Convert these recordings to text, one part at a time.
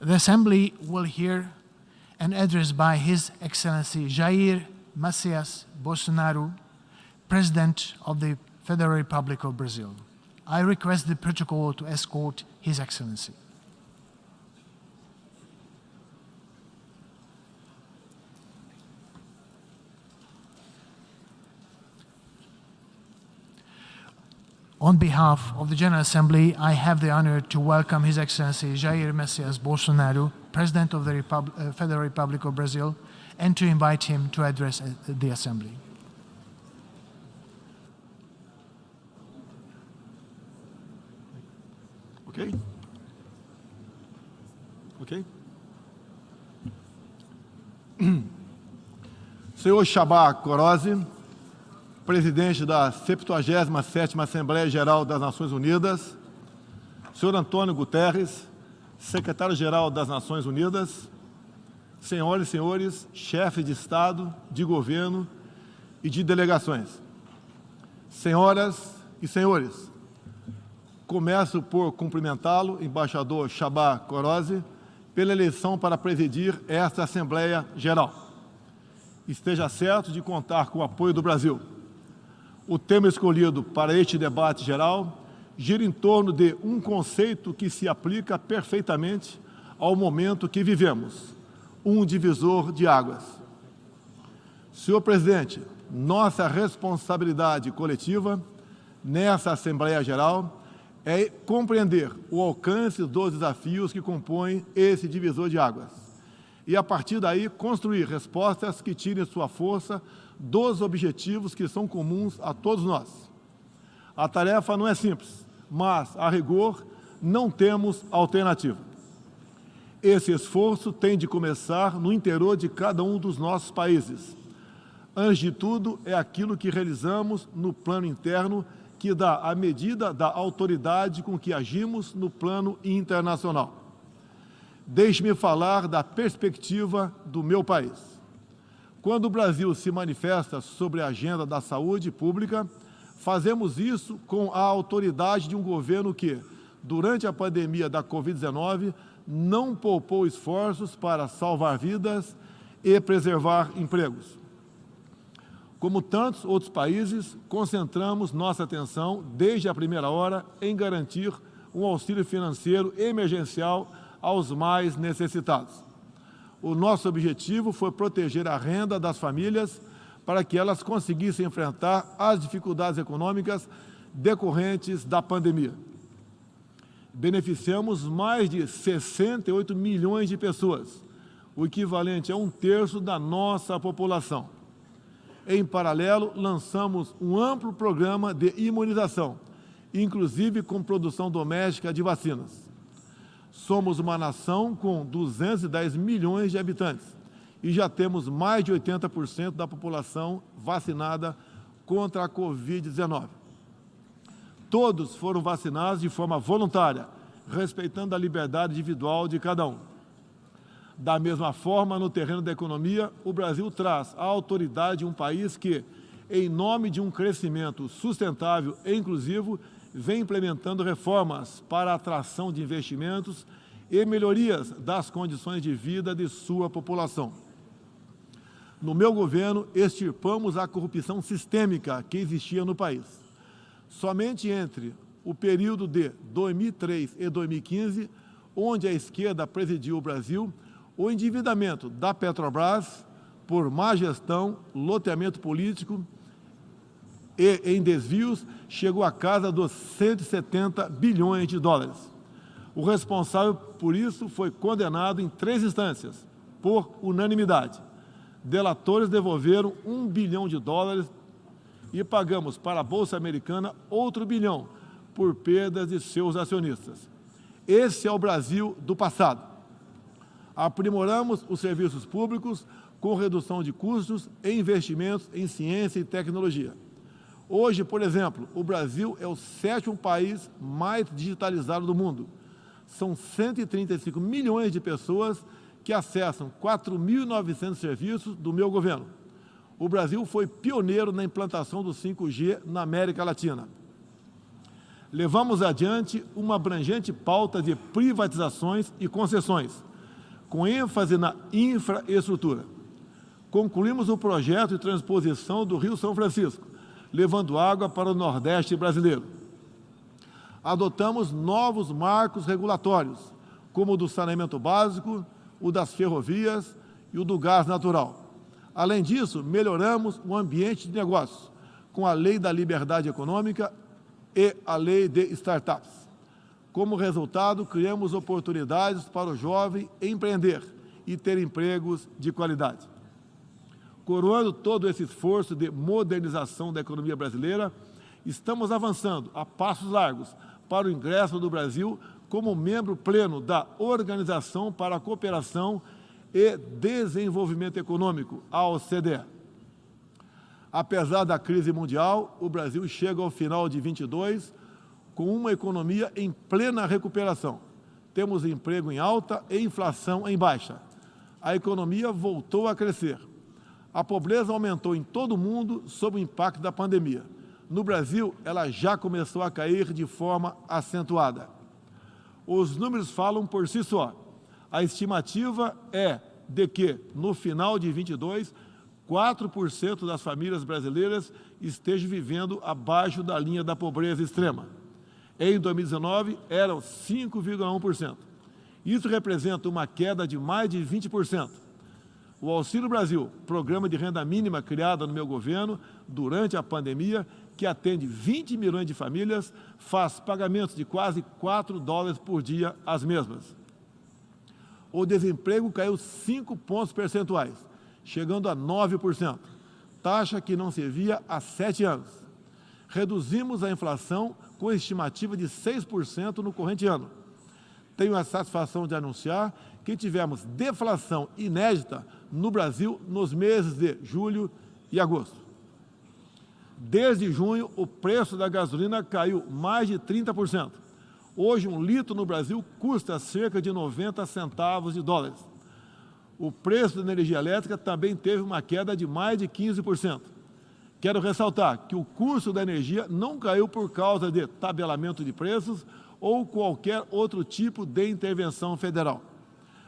The Assembly will hear an address by His Excellency Jair Messias Bolsonaro, President of the Federal Republic of Brazil. I request the protocol to escort His Excellency. On behalf of the General Assembly, I have the honor to welcome His Excellency Jair Messias Bolsonaro, President of the Federal Republic of Brazil, and to invite him to address the Assembly. Okay. Ok. Senhor Csaba Kőrösi, presidente da 77ª Assembleia Geral das Nações Unidas, senhor Antônio Guterres, secretário-geral das Nações Unidas, senhoras e senhores, chefes de Estado, de governo e de delegações, senhoras e senhores, começo por cumprimentá-lo, embaixador Csaba Kőrösi, pela eleição para presidir esta Assembleia Geral. Esteja certo de contar com o apoio do Brasil. O tema escolhido para este debate geral gira em torno de um conceito que se aplica perfeitamente ao momento que vivemos, um divisor de águas. Senhor presidente, nossa responsabilidade coletiva nessa Assembleia Geral é compreender o alcance dos desafios que compõem esse divisor de águas e, a partir daí, construir respostas que tirem sua força dos objetivos que são comuns a todos nós. A tarefa não é simples, mas, a rigor, não temos alternativa. Esse esforço tem de começar no interior de cada um dos nossos países. Antes de tudo, é aquilo que realizamos no plano interno que dá a medida da autoridade com que agimos no plano internacional. Deixe-me falar da perspectiva do meu país. Quando o Brasil se manifesta sobre a agenda da saúde pública, fazemos isso com a autoridade de um governo que, durante a pandemia da Covid-19, não poupou esforços para salvar vidas e preservar empregos. Como tantos outros países, concentramos nossa atenção, desde a primeira hora, em garantir um auxílio financeiro emergencial aos mais necessitados. O nosso objetivo foi proteger a renda das famílias para que elas conseguissem enfrentar as dificuldades econômicas decorrentes da pandemia. Beneficiamos mais de 68 milhões de pessoas, o equivalente a 1/3 da nossa população. Em paralelo, lançamos um amplo programa de imunização, inclusive com produção doméstica de vacinas. Somos uma nação com 210 milhões de habitantes e já temos mais de 80% da população vacinada contra a Covid-19. Todos foram vacinados de forma voluntária, respeitando a liberdade individual de cada um. Da mesma forma, no terreno da economia, o Brasil traz a autoridade de um país que, em nome de um crescimento sustentável e inclusivo, vem implementando reformas para a atração de investimentos e melhorias das condições de vida de sua população. No meu governo, extirpamos a corrupção sistêmica que existia no país. Somente entre o período de 2003 e 2015, onde a esquerda presidiu o Brasil, o endividamento da Petrobras, por má gestão, loteamento político e em desvios, chegou à casa dos 170 bilhões de dólares. O responsável por isso foi condenado em 3 instâncias, por unanimidade. Delatores devolveram $1 bilhão e pagamos para a Bolsa Americana outro $1 bilhão por perdas de seus acionistas. Esse é o Brasil do passado. Aprimoramos os serviços públicos com redução de custos e investimentos em ciência e tecnologia. Hoje, por exemplo, o Brasil é o 7º país mais digitalizado do mundo. São 135 milhões de pessoas que acessam 4.900 serviços do meu governo. O Brasil foi pioneiro na implantação do 5G na América Latina. Levamos adiante uma abrangente pauta de privatizações e concessões, com ênfase na infraestrutura. Concluímos o projeto de transposição do Rio São Francisco, levando água para o Nordeste brasileiro. Adotamos novos marcos regulatórios, como o do saneamento básico, o das ferrovias e o do gás natural. Além disso, melhoramos o ambiente de negócios, com a Lei da Liberdade Econômica e a Lei de Startups. Como resultado, criamos oportunidades para o jovem empreender e ter empregos de qualidade. Coroando todo esse esforço de modernização da economia brasileira, estamos avançando a passos largos para o ingresso do Brasil como membro pleno da Organização para a Cooperação e Desenvolvimento Econômico, a OCDE. Apesar da crise mundial, o Brasil chega ao final de 2022 com uma economia em plena recuperação. Temos emprego em alta e inflação em baixa. A economia voltou a crescer. A pobreza aumentou em todo o mundo sob o impacto da pandemia. No Brasil, ela já começou a cair de forma acentuada. Os números falam por si só. A estimativa é de que, no final de 2022, 4% das famílias brasileiras estejam vivendo abaixo da linha da pobreza extrema. Em 2019, eram 5,1%. Isso representa uma queda de mais de 20%. O Auxílio Brasil, programa de renda mínima criado no meu governo durante a pandemia, que atende 20 milhões de famílias, faz pagamentos de quase $4 por dia às mesmas. O desemprego caiu 5 pontos percentuais, chegando a 9%, taxa que não se via há 7 anos. Reduzimos a inflação com estimativa de 6% no corrente ano. Tenho a satisfação de anunciar que tivemos deflação inédita no Brasil nos meses de julho e agosto. Desde junho, o preço da gasolina caiu mais de 30%. Hoje, um litro no Brasil custa cerca de 90 centavos de dólares. O preço da energia elétrica também teve uma queda de mais de 15%. Quero ressaltar que o custo da energia não caiu por causa de tabelamento de preços ou qualquer outro tipo de intervenção federal.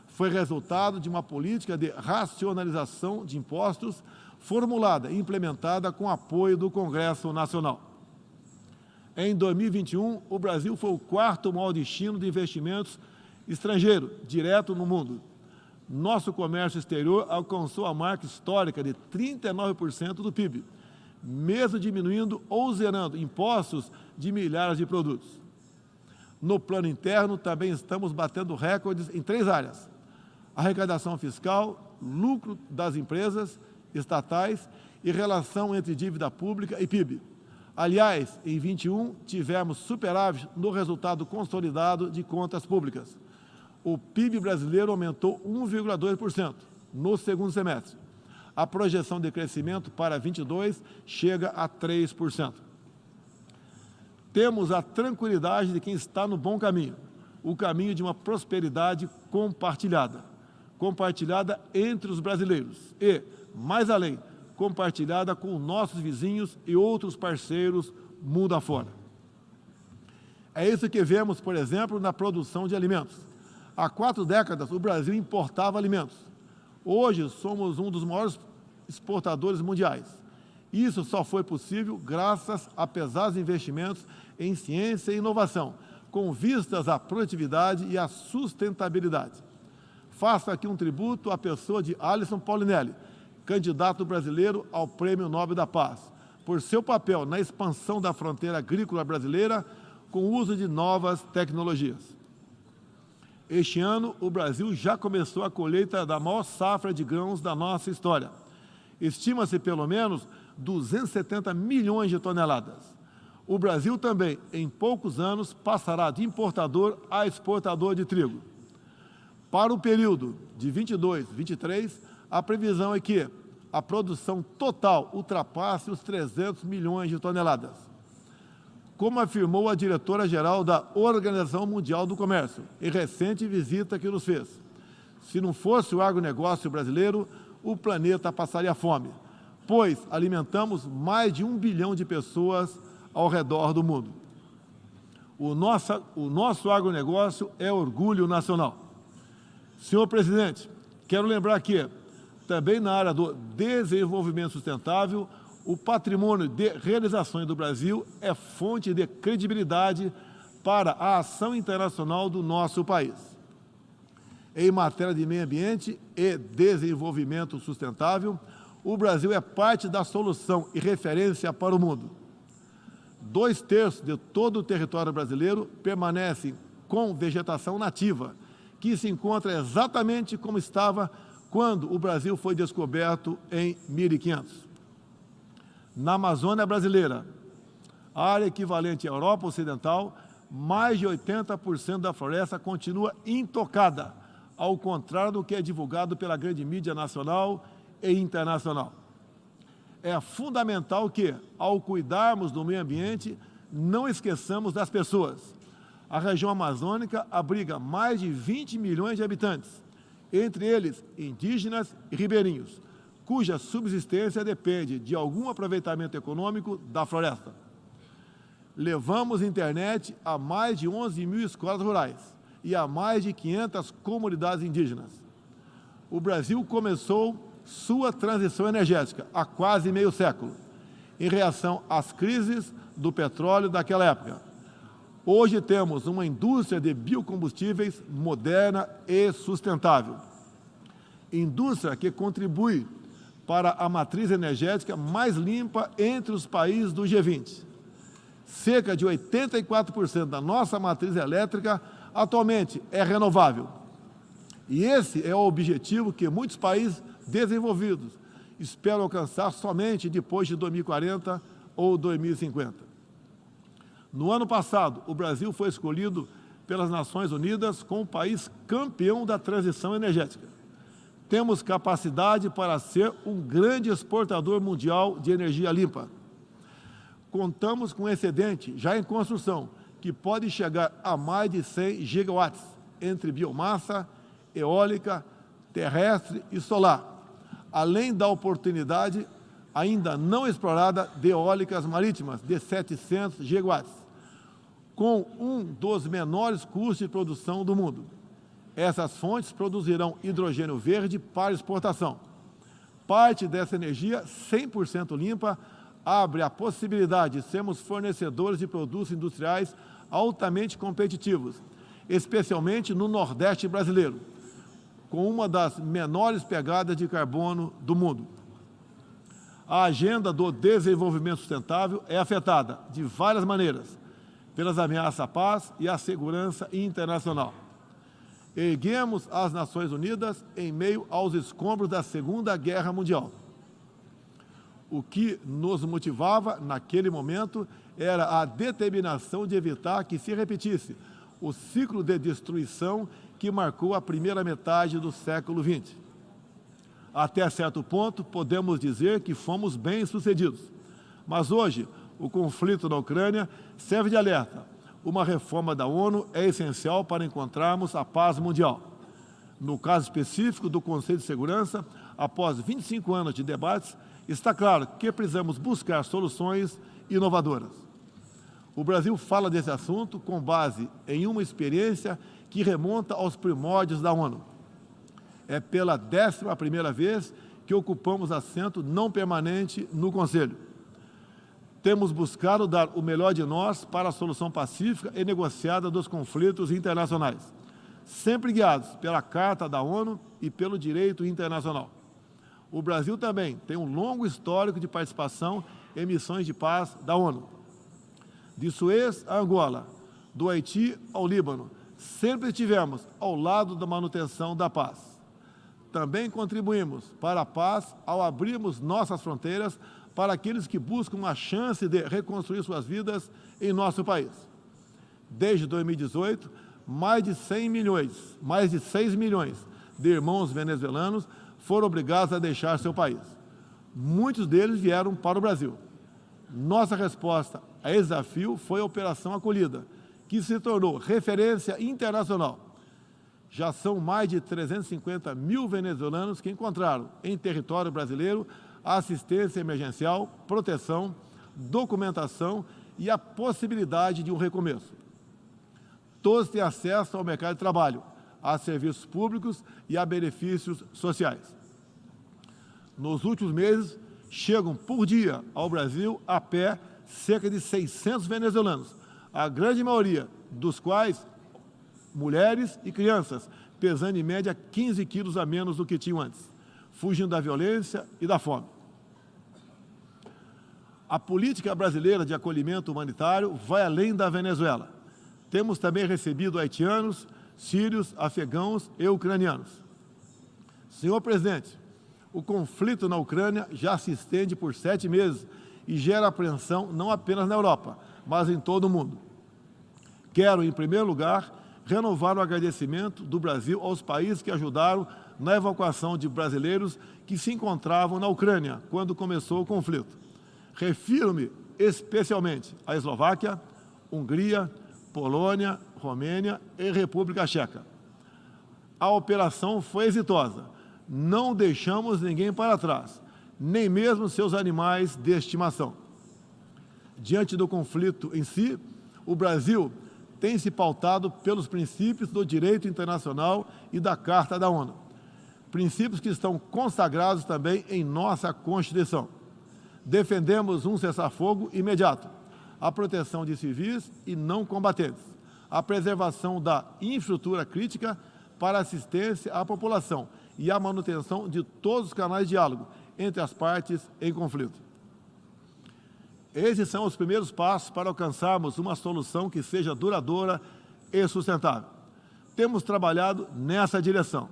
Foi resultado de uma política de racionalização de impostos formulada e implementada com apoio do Congresso Nacional. Em 2021, o Brasil foi o quarto maior destino de investimentos estrangeiros direto no mundo. Nosso comércio exterior alcançou a marca histórica de 39% do PIB, mesmo diminuindo ou zerando impostos de milhares de produtos. No plano interno, também estamos batendo recordes em 3 áreas: arrecadação fiscal, lucro das empresas estatais e relação entre dívida pública e PIB. Aliás, em 2021, tivemos superávit no resultado consolidado de contas públicas. O PIB brasileiro aumentou 1,2% no segundo semestre. A projeção de crescimento para 2022 chega a 3%. Temos a tranquilidade de quem está no bom caminho, o caminho de uma prosperidade compartilhada entre os brasileiros e, mais além, compartilhada com nossos vizinhos e outros parceiros mundo afora. É isso que vemos, por exemplo, na produção de alimentos. Há 4 décadas, o Brasil importava alimentos. Hoje, somos um dos maiores exportadores mundiais. Isso só foi possível graças a pesados investimentos em ciência e inovação, com vistas à produtividade e à sustentabilidade. Faço aqui um tributo à pessoa de Alisson Paulinelli, candidato brasileiro ao Prêmio Nobel da Paz, por seu papel na expansão da fronteira agrícola brasileira com o uso de novas tecnologias. Este ano, o Brasil já começou a colheita da maior safra de grãos da nossa história. Estima-se pelo menos 270 milhões de toneladas. O Brasil também, em poucos anos, passará de importador a exportador de trigo. Para o período de 22, 23, a previsão é que a produção total ultrapasse os 300 milhões de toneladas. Como afirmou a diretora-geral da Organização Mundial do Comércio, em recente visita que nos fez, se não fosse o agronegócio brasileiro, o planeta passaria fome, pois alimentamos mais de 1 bilhão de pessoas ao redor do mundo. O nosso agronegócio é orgulho nacional. Senhor presidente, quero lembrar que, também na área do desenvolvimento sustentável, o patrimônio de realizações do Brasil é fonte de credibilidade para a ação internacional do nosso país. Em matéria de meio ambiente e desenvolvimento sustentável, o Brasil é parte da solução e referência para o mundo. 2/3 de todo o território brasileiro permanecem com vegetação nativa, que se encontra exatamente como estava quando o Brasil foi descoberto em 1500. Na Amazônia brasileira, área equivalente à Europa Ocidental, mais de 80% da floresta continua intocada, ao contrário do que é divulgado pela grande mídia nacional e internacional. É fundamental que, ao cuidarmos do meio ambiente, não esqueçamos das pessoas. A região amazônica abriga mais de 20 milhões de habitantes, entre eles indígenas e ribeirinhos, cuja subsistência depende de algum aproveitamento econômico da floresta. Levamos internet a mais de 11 mil escolas rurais e a mais de 500 comunidades indígenas. O Brasil começou sua transição energética há quase meio século, em reação às crises do petróleo daquela época. Hoje temos uma indústria de biocombustíveis moderna e sustentável. Indústria que contribui para a matriz energética mais limpa entre os países do G20. Cerca de 84% da nossa matriz elétrica atualmente é renovável. E esse é o objetivo que muitos países desenvolvidos esperam alcançar somente depois de 2040 ou 2050. No ano passado, o Brasil foi escolhido pelas Nações Unidas como o país campeão da transição energética. Temos capacidade para ser um grande exportador mundial de energia limpa. Contamos com um excedente já em construção, que pode chegar a mais de 100 gigawatts, entre biomassa, eólica, terrestre e solar, além da oportunidade ainda não explorada de eólicas marítimas de 700 gigawatts, com um dos menores custos de produção do mundo. Essas fontes produzirão hidrogênio verde para exportação. Parte dessa energia 100% limpa abre a possibilidade de sermos fornecedores de produtos industriais altamente competitivos, especialmente no Nordeste brasileiro, com uma das menores pegadas de carbono do mundo. A agenda do desenvolvimento sustentável é afetada de várias maneiras pelas ameaças à paz e à segurança internacional. Erguemos as Nações Unidas em meio aos escombros da Segunda Guerra Mundial. O que nos motivava naquele momento era a determinação de evitar que se repetisse o ciclo de destruição que marcou a primeira metade do século XX. Até certo ponto, podemos dizer que fomos bem-sucedidos. Mas hoje, o conflito na Ucrânia serve de alerta. Uma reforma da ONU é essencial para encontrarmos a paz mundial. No caso específico do Conselho de Segurança, após 25 anos de debates, está claro que precisamos buscar soluções inovadoras. O Brasil fala desse assunto com base em uma experiência que remonta aos primórdios da ONU. É pela 11ª vez que ocupamos assento não permanente no Conselho. Temos buscado dar o melhor de nós para a solução pacífica e negociada dos conflitos internacionais, sempre guiados pela Carta da ONU e pelo direito internacional. O Brasil também tem um longo histórico de participação em missões de paz da ONU. De Suez a Angola, do Haiti ao Líbano, sempre estivemos ao lado da manutenção da paz. Também contribuímos para a paz ao abrirmos nossas fronteiras para aqueles que buscam uma chance de reconstruir suas vidas em nosso país. Desde 2018, mais de 6 milhões de irmãos venezuelanos foram obrigados a deixar seu país. Muitos deles vieram para o Brasil. Nossa resposta a esse desafio foi a Operação Acolhida, que se tornou referência internacional. Já são mais de 350 mil venezuelanos que encontraram em território brasileiro assistência emergencial, proteção, documentação e a possibilidade de um recomeço. Todos têm acesso ao mercado de trabalho, a serviços públicos e a benefícios sociais. Nos últimos meses, chegam por dia ao Brasil a pé cerca de 600 venezuelanos, a grande maioria dos quais mulheres e crianças, pesando em média 15 quilos a menos do que tinham antes, fugindo da violência e da fome. A política brasileira de acolhimento humanitário vai além da Venezuela. Temos também recebido haitianos, sírios, afegãos e ucranianos. Senhor presidente, o conflito na Ucrânia já se estende por 7 meses e gera apreensão não apenas na Europa, mas em todo o mundo. Quero, em primeiro lugar, renovar o agradecimento do Brasil aos países que ajudaram na evacuação de brasileiros que se encontravam na Ucrânia quando começou o conflito. Refiro-me especialmente à Eslováquia, Hungria, Polônia, Romênia e República Tcheca. A operação foi exitosa. Não deixamos ninguém para trás, nem mesmo seus animais de estimação. Diante do conflito em si, o Brasil tem se pautado pelos princípios do direito internacional e da Carta da ONU. Princípios que estão consagrados também em nossa Constituição. Defendemos um cessar-fogo imediato, a proteção de civis e não combatentes, a preservação da infraestrutura crítica para assistência à população e a manutenção de todos os canais de diálogo entre as partes em conflito. Esses são os primeiros passos para alcançarmos uma solução que seja duradoura e sustentável. Temos trabalhado nessa direção.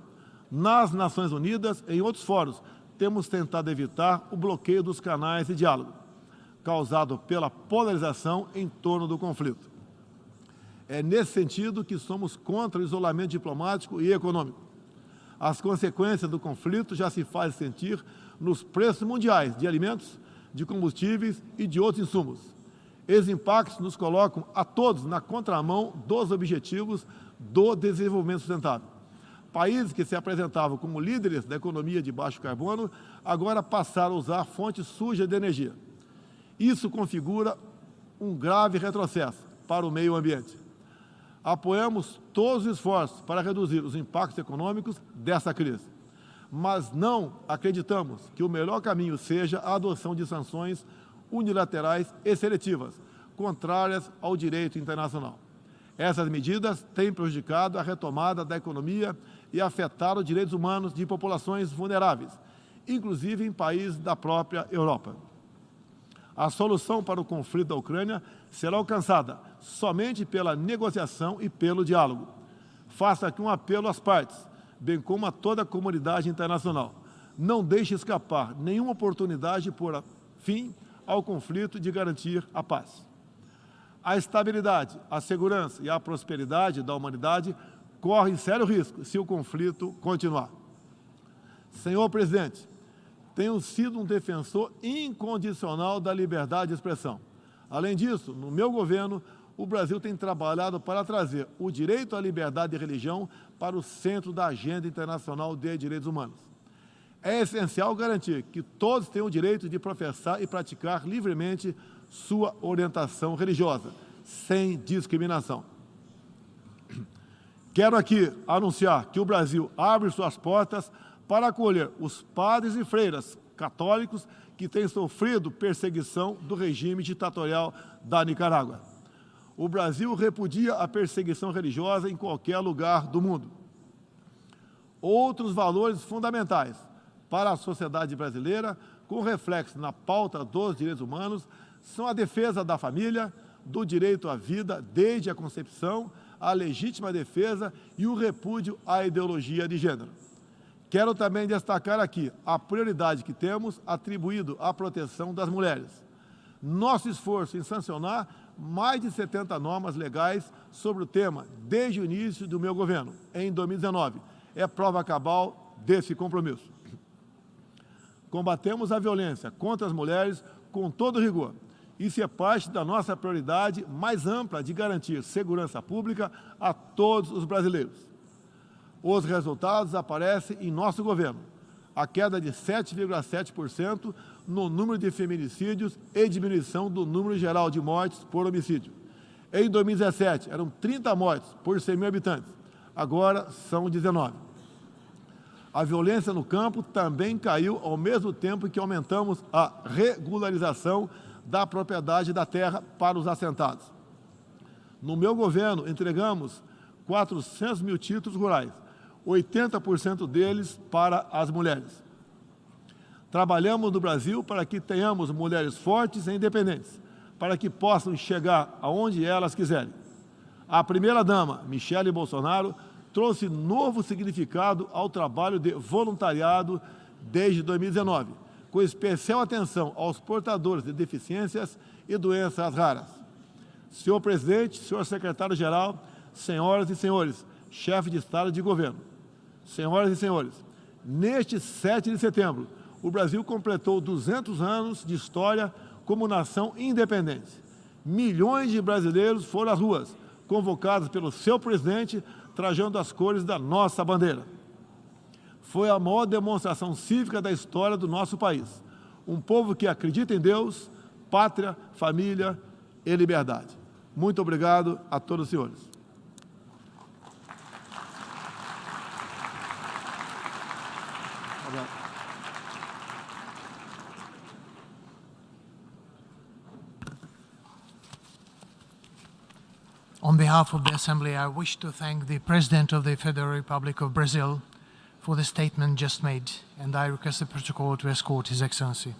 Nas Nações Unidas e em outros fóruns, temos tentado evitar o bloqueio dos canais de diálogo, causado pela polarização em torno do conflito. É nesse sentido que somos contra o isolamento diplomático e econômico. As consequências do conflito já se fazem sentir nos preços mundiais de alimentos, de combustíveis e de outros insumos. Esses impactos nos colocam a todos na contramão dos objetivos do desenvolvimento sustentável. Países que se apresentavam como líderes da economia de baixo carbono, agora passaram a usar fontes sujas de energia. Isso configura um grave retrocesso para o meio ambiente. Apoiamos todos os esforços para reduzir os impactos econômicos dessa crise, mas não acreditamos que o melhor caminho seja a adoção de sanções unilaterais e seletivas, contrárias ao direito internacional. Essas medidas têm prejudicado a retomada da economia e afetado os direitos humanos de populações vulneráveis, inclusive em países da própria Europa. A solução para o conflito da Ucrânia será alcançada somente pela negociação e pelo diálogo. Faço aqui um apelo às partes, bem como a toda a comunidade internacional. Não deixe escapar nenhuma oportunidade de pôr fim ao conflito e de garantir a paz. A estabilidade, a segurança e a prosperidade da humanidade correm sério risco se o conflito continuar. Senhor presidente, tenho sido um defensor incondicional da liberdade de expressão. Além disso, no meu governo, o Brasil tem trabalhado para trazer o direito à liberdade de religião para o centro da agenda internacional de direitos humanos. É essencial garantir que todos tenham o direito de professar e praticar livremente sua orientação religiosa, sem discriminação. Quero aqui anunciar que o Brasil abre suas portas para acolher os padres e freiras católicos que têm sofrido perseguição do regime ditatorial da Nicarágua. O Brasil repudia a perseguição religiosa em qualquer lugar do mundo. Outros valores fundamentais para a sociedade brasileira, com reflexo na pauta dos direitos humanos, são a defesa da família, do direito à vida desde a concepção, a legítima defesa e o repúdio à ideologia de gênero. Quero também destacar aqui a prioridade que temos atribuído à proteção das mulheres. Nosso esforço em sancionar mais de 70 normas legais sobre o tema desde o início do meu governo, em 2019, é prova cabal desse compromisso. Combatemos a violência contra as mulheres com todo rigor. Isso é parte da nossa prioridade mais ampla de garantir segurança pública a todos os brasileiros. Os resultados aparecem em nosso governo. A queda de 7,7% no número de feminicídios e diminuição do número geral de mortes por homicídio. Em 2017, eram 30 mortes por 100 mil habitantes. agora são 19. A violência no campo também caiu ao mesmo tempo que aumentamos a regularização da propriedade da terra para os assentados. No meu governo, entregamos 400 mil títulos rurais, 80% deles para as mulheres. Trabalhamos no Brasil para que tenhamos mulheres fortes e independentes, para que possam chegar aonde elas quiserem. A primeira-dama, Michele Bolsonaro, trouxe novo significado ao trabalho de voluntariado desde 2019, com especial atenção aos portadores de deficiências e doenças raras. Senhor presidente, senhor secretário-geral, senhoras e senhores, chefe de Estado e de governo, senhoras e senhores, neste 7 de setembro, o Brasil completou 200 anos de história como nação independente. Milhões de brasileiros foram às ruas, convocados pelo seu presidente, trajando as cores da nossa bandeira. Foi a maior demonstração cívica da história do nosso país. Um povo que acredita em Deus, pátria, família e liberdade. Muito obrigado a todos os senhores. On behalf of the Assembly, I wish to thank the President of the Federal Republic of Brazil for the statement just made, and I request the protocol to escort His Excellency.